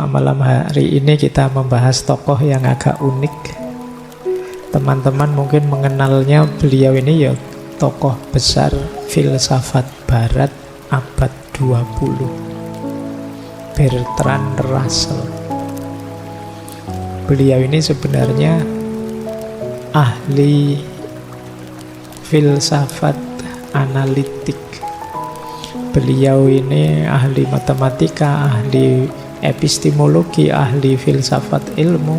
Malam hari ini kita membahas tokoh yang agak unik. Teman-teman mungkin mengenalnya, beliau ini ya tokoh besar filsafat barat abad 20, Bertrand Russell. Beliau ini sebenarnya ahli filsafat analitik. Beliau ini ahli matematika, ahli epistemologi, ahli filsafat ilmu,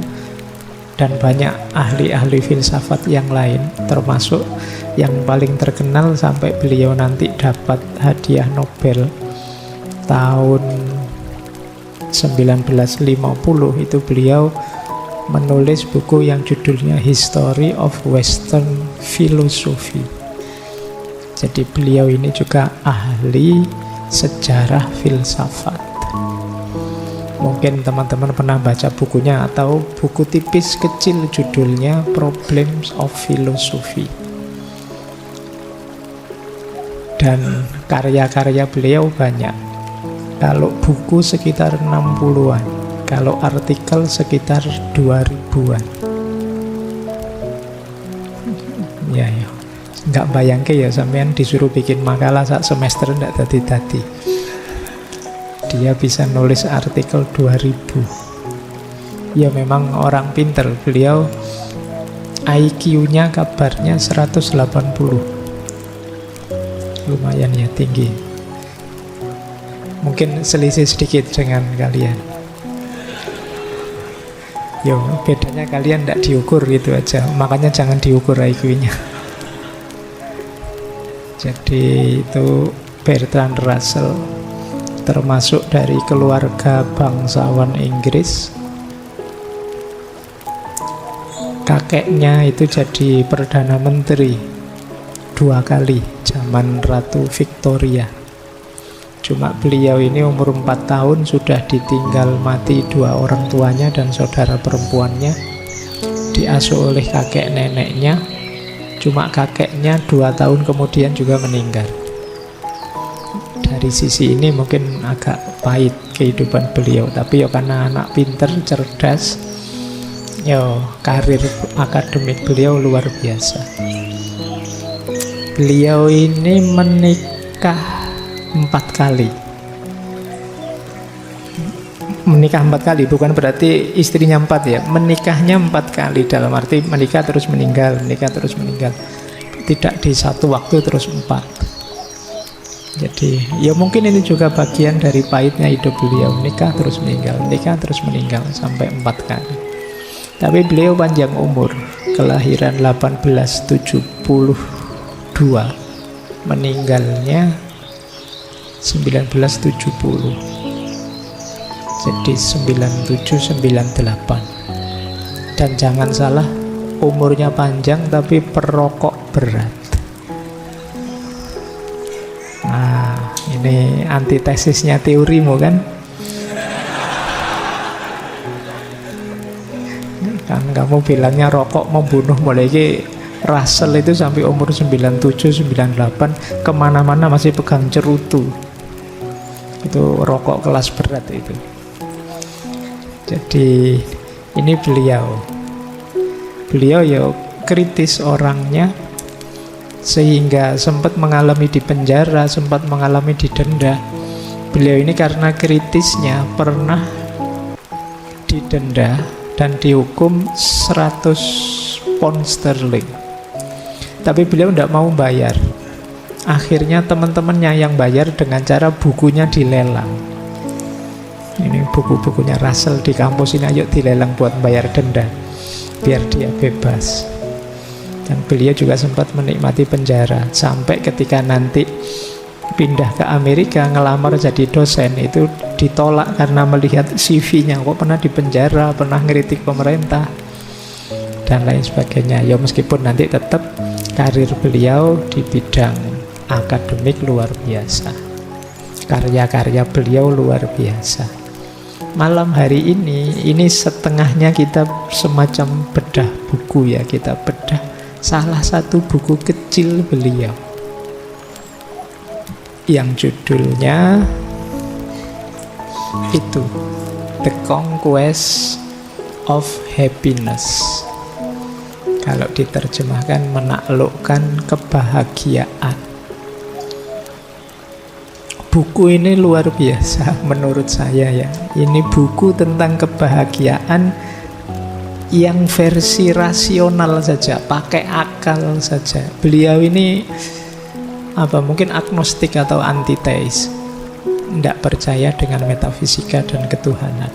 dan banyak ahli-ahli filsafat yang lain, termasuk yang paling terkenal sampai beliau nanti dapat hadiah Nobel tahun 1950. Itu beliau menulis buku yang judulnya History of Western Philosophy. Jadi beliau ini juga ahli sejarah filsafat. Mungkin teman-teman pernah baca bukunya, atau buku tipis kecil judulnya Problems of Philosophy. Dan karya-karya beliau banyak. Kalau buku sekitar 60-an, kalau artikel sekitar 2000-an. Ya. Nggak bayangke ya sampean disuruh bikin makalah sak semester ndak tadi-tadi. Dia bisa nulis artikel 2000. Ya memang orang pinter. Beliau IQ-nya kabarnya 180. Lumayan ya, tinggi. Mungkin selisih sedikit dengan kalian. Yo, bedanya kalian ndak diukur gitu aja. Makanya jangan diukur IQ-nya. Jadi itu Bertrand Russell, termasuk dari keluarga bangsawan Inggris. Kakeknya itu jadi Perdana Menteri 2 kali zaman Ratu Victoria. Cuma beliau ini umur 4 tahun sudah ditinggal mati 2 orang tuanya dan saudara perempuannya. Diasuh oleh kakek neneknya. Cuma kakeknya 2 tahun kemudian juga meninggal. Dari sisi ini mungkin agak pahit kehidupan beliau, tapi ya karena anak pinter, cerdas, ya karir akademik beliau luar biasa. Beliau ini menikah 4 kali. Menikah 4 kali bukan berarti istrinya 4 ya. Menikahnya 4 kali, dalam arti menikah terus meninggal, menikah terus meninggal. Tidak di satu waktu terus 4. Jadi ya mungkin ini juga bagian dari pahitnya hidup beliau. Menikah terus meninggal, menikah terus meninggal sampai 4 kali. Tapi beliau panjang umur. Kelahiran 1872, meninggalnya 1970. Jadi 97-98. Dan jangan salah, umurnya panjang tapi perokok berat. Nah, ini antitesisnya teorimu kan? Kan kamu bilangnya rokok membunuh, mulai Russell itu sampai umur 97-98 kemana-mana masih pegang cerutu. Itu rokok kelas berat itu. Jadi ini beliau ya kritis orangnya, sehingga sempat mengalami di penjara, sempat mengalami didenda. Beliau ini karena kritisnya pernah didenda dan dihukum 100 pound sterling. Tapi beliau tidak mau bayar. Akhirnya teman-temannya yang bayar dengan cara bukunya dilelang. Ini buku-bukunya Russell di kampus ini, ayo dilelang buat bayar denda biar dia bebas. Dan beliau juga sempat menikmati penjara sampai ketika nanti pindah ke Amerika ngelamar jadi dosen, itu ditolak karena melihat CV-nya, kok pernah di penjara, pernah ngeritik pemerintah dan lain sebagainya. Ya meskipun nanti tetap karir beliau di bidang akademik luar biasa, karya-karya beliau luar biasa. Malam hari ini setengahnya kita semacam bedah buku ya, kita bedah salah satu buku kecil beliau yang judulnya itu The Conquest of Happiness. Kalau diterjemahkan, menaklukkan kebahagiaan. Buku ini luar biasa menurut saya ya. Ini buku tentang kebahagiaan yang versi rasional saja, pakai akal saja. Beliau ini mungkin agnostik atau antiteis, tidak percaya dengan metafisika dan ketuhanan.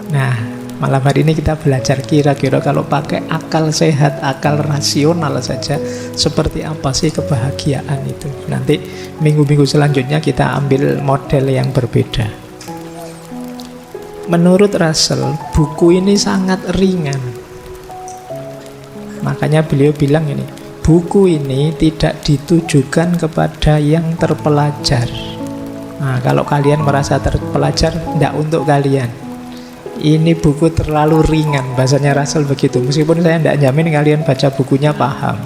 Nah, malam hari ini kita belajar kira-kira kalau pakai akal sehat, akal rasional saja, seperti apa sih kebahagiaan itu. Nanti minggu-minggu selanjutnya kita ambil model yang berbeda. Menurut Russell, buku ini sangat ringan. Makanya beliau bilang ini, buku ini tidak ditujukan kepada yang terpelajar. Nah, kalau kalian merasa terpelajar, tidak untuk kalian. Ini buku terlalu ringan, bahasanya Russell begitu. Meskipun saya tidak jamin kalian baca bukunya paham.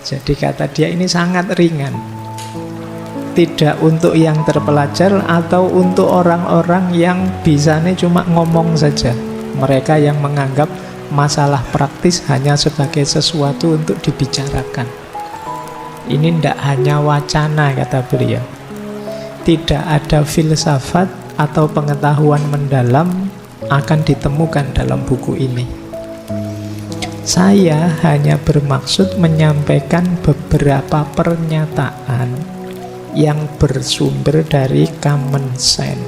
Jadi kata dia ini sangat ringan. Tidak untuk yang terpelajar atau untuk orang-orang yang bisanya cuma ngomong saja. Mereka yang menganggap masalah praktis hanya sebagai sesuatu untuk dibicarakan. Ini tidak hanya wacana, kata beliau. Tidak ada filsafat atau pengetahuan mendalam akan ditemukan dalam buku ini. Saya hanya bermaksud menyampaikan beberapa pernyataan yang bersumber dari common sense.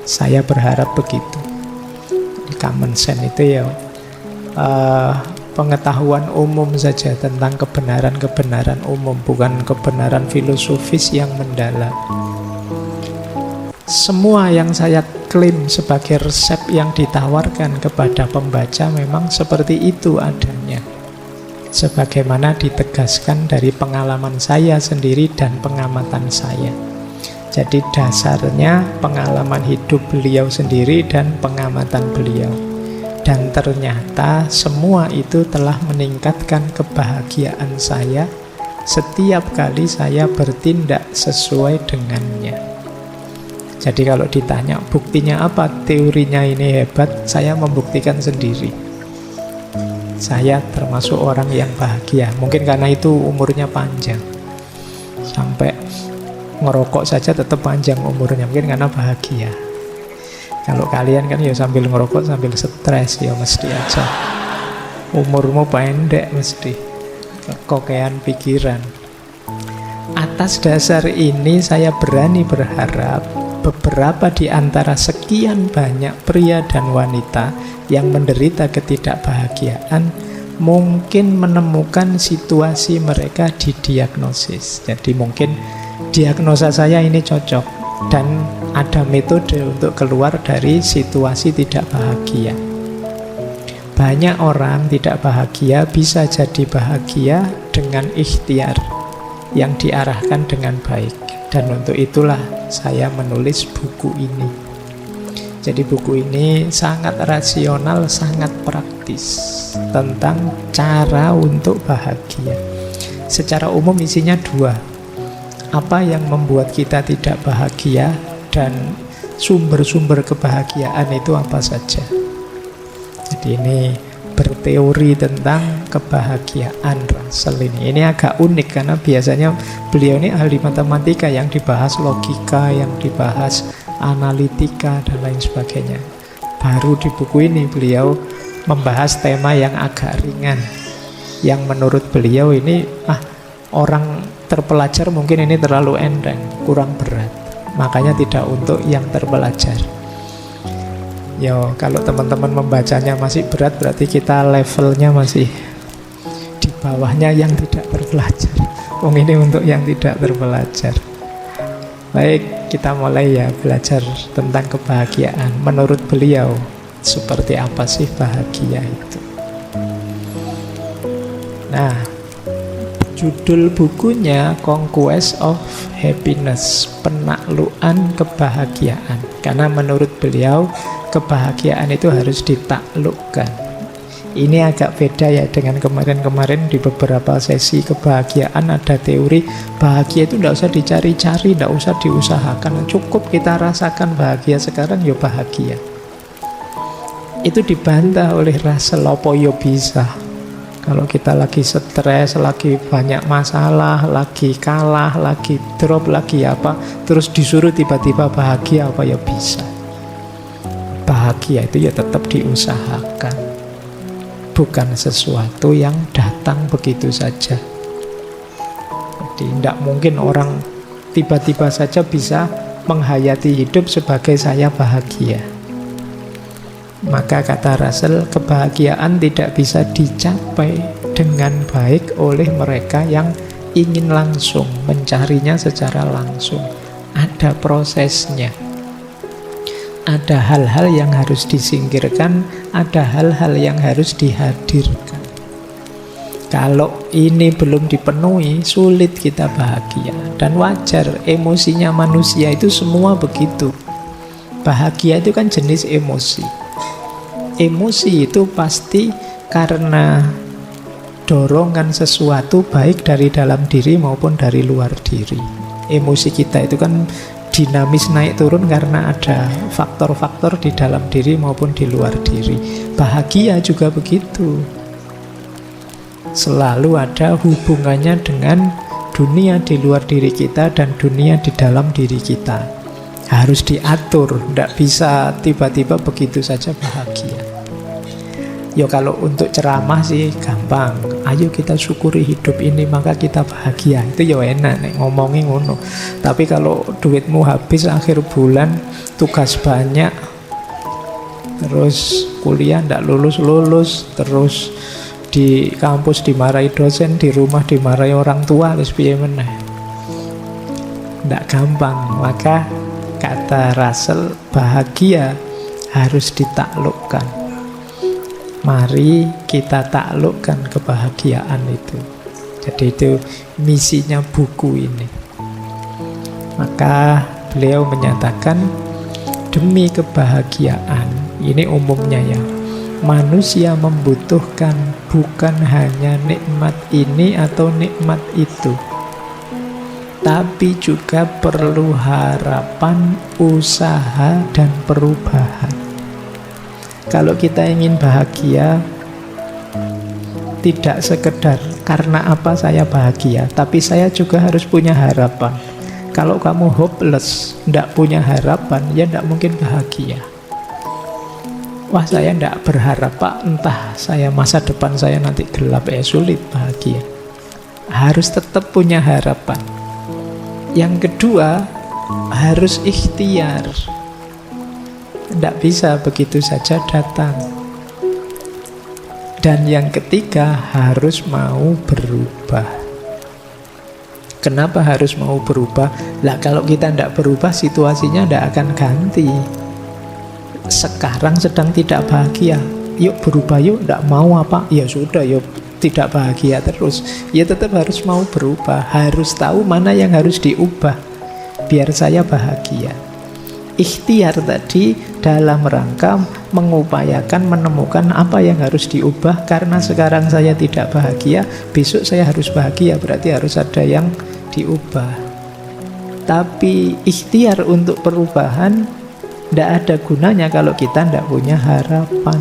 Saya berharap begitu. Common sense itu ya pengetahuan umum saja tentang kebenaran-kebenaran umum, bukan kebenaran filosofis yang mendalam. Semua yang saya klaim sebagai resep yang ditawarkan kepada pembaca memang seperti itu adanya. Sebagaimana ditegaskan dari pengalaman saya sendiri dan pengamatan saya. Jadi dasarnya pengalaman hidup beliau sendiri dan pengamatan beliau. Dan ternyata semua itu telah meningkatkan kebahagiaan saya setiap kali saya bertindak sesuai dengannya. Jadi kalau ditanya buktinya apa, teorinya ini hebat, saya membuktikan sendiri. Saya termasuk orang yang bahagia. Mungkin karena itu umurnya panjang. Sampai ngerokok saja tetap panjang umurnya, mungkin karena bahagia. Kalau kalian kan ya sambil ngerokok sambil stres ya mesti aja. Umurmu pendek mesti. Kekokean pikiran. Atas dasar ini saya berani berharap beberapa di antara sekian banyak pria dan wanita yang menderita ketidakbahagiaan mungkin menemukan situasi mereka di diagnosis. Jadi mungkin diagnosa saya ini cocok dan ada metode untuk keluar dari situasi tidak bahagia. Banyak orang tidak bahagia bisa jadi bahagia dengan ikhtiar yang diarahkan dengan baik. Dan untuk itulah saya menulis buku ini. Jadi buku ini sangat rasional, sangat praktis tentang cara untuk bahagia. Secara umum isinya dua. Apa yang membuat kita tidak bahagia dan sumber-sumber kebahagiaan itu apa saja. Jadi ini berteori tentang kebahagiaan Russell ini. Ini agak unik karena biasanya beliau ini ahli matematika, yang dibahas logika, yang dibahas analitika dan lain sebagainya. Baru di buku ini beliau membahas tema yang agak ringan, yang menurut beliau ini orang terpelajar mungkin ini terlalu enteng, kurang berat, makanya tidak untuk yang terpelajar. Yo, kalau teman-teman membacanya masih berat, berarti kita levelnya masih di bawahnya yang tidak terpelajar. Ini untuk yang tidak terpelajar. Baik, kita mulai ya belajar tentang kebahagiaan. Menurut beliau, seperti apa sih bahagia itu? Nah, judul bukunya Conquest of Happiness, penaklukan kebahagiaan. Karena menurut beliau kebahagiaan itu harus ditaklukkan. Ini agak beda ya dengan kemarin-kemarin di beberapa sesi kebahagiaan ada teori bahagia itu tidak usah dicari-cari, tidak usah diusahakan. Cukup kita rasakan bahagia sekarang, ya bahagia. Itu dibantah oleh Russell, apa ya bisa. Kalau kita lagi stres, lagi banyak masalah, lagi kalah, lagi drop, lagi apa, terus disuruh tiba-tiba bahagia, apa ya bisa. Bahagia itu ya tetap diusahakan, bukan sesuatu yang datang begitu saja. Jadi tidak mungkin orang tiba-tiba saja bisa menghayati hidup sebagai saya bahagia. Maka kata Russell, kebahagiaan tidak bisa dicapai dengan baik oleh mereka yang ingin langsung mencarinya secara langsung. Ada prosesnya. Ada hal-hal yang harus disingkirkan, ada hal-hal yang harus dihadirkan. Kalau ini belum dipenuhi, sulit kita bahagia. Dan wajar, emosinya manusia itu semua begitu. Bahagia itu kan jenis emosi. Emosi itu pasti karena dorongan sesuatu baik dari dalam diri maupun dari luar diri. Emosi kita itu kan dinamis naik turun karena ada faktor-faktor di dalam diri maupun di luar diri. Bahagia juga begitu. Selalu ada hubungannya dengan dunia di luar diri kita dan dunia di dalam diri kita. Harus diatur, tidak bisa tiba-tiba begitu saja bahagia. Ya kalau untuk ceramah sih gampang. Ayo kita syukuri hidup ini maka kita bahagia. Itu ya enak nek ngomongin ngono. Tapi kalau duitmu habis akhir bulan, tugas banyak, terus kuliah ndak lulus-lulus, terus di kampus dimarahi dosen, di rumah dimarahi orang tua, terus piye meneh. Ndak gampang. Maka kata Russell, bahagia harus ditaklukkan. Mari kita taklukkan kebahagiaan itu. Jadi itu misinya buku ini. Maka beliau menyatakan, demi kebahagiaan, ini umumnya ya, manusia membutuhkan bukan hanya nikmat ini atau nikmat itu, tapi juga perlu harapan, usaha, dan perubahan. Kalau kita ingin bahagia, tidak sekedar karena apa saya bahagia, tapi saya juga harus punya harapan. Kalau kamu hopeless, tidak punya harapan, ya tidak mungkin bahagia. Wah, saya tidak berharap Pak, entah saya masa depan saya nanti gelap, sulit bahagia. Harus tetap punya harapan. Yang kedua, harus ikhtiar. Tidak bisa begitu saja datang. Dan yang ketiga, harus mau berubah. Kenapa harus mau berubah? Lah kalau kita tidak berubah, situasinya tidak akan ganti. Sekarang sedang tidak bahagia, yuk berubah yuk, tidak mau apa? Ya sudah, yuk tidak bahagia terus. Ya tetap harus mau berubah. Harus tahu mana yang harus diubah biar saya bahagia. Ikhtiar tadi dalam rangka mengupayakan menemukan apa yang harus diubah. Karena sekarang saya tidak bahagia, besok saya harus bahagia, berarti harus ada yang diubah. Tapi ikhtiar untuk perubahan tidak ada gunanya kalau kita tidak punya harapan.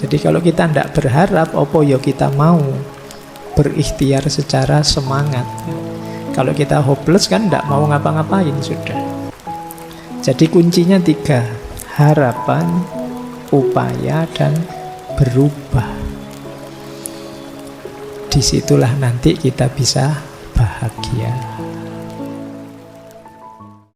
Jadi kalau kita tidak berharap, apa ya kita mau berikhtiar secara semangat. Kalau kita hopeless kan tidak mau ngapa-ngapain sudah. Jadi kuncinya 3, harapan, upaya, dan berubah. Disitulah nanti kita bisa bahagia.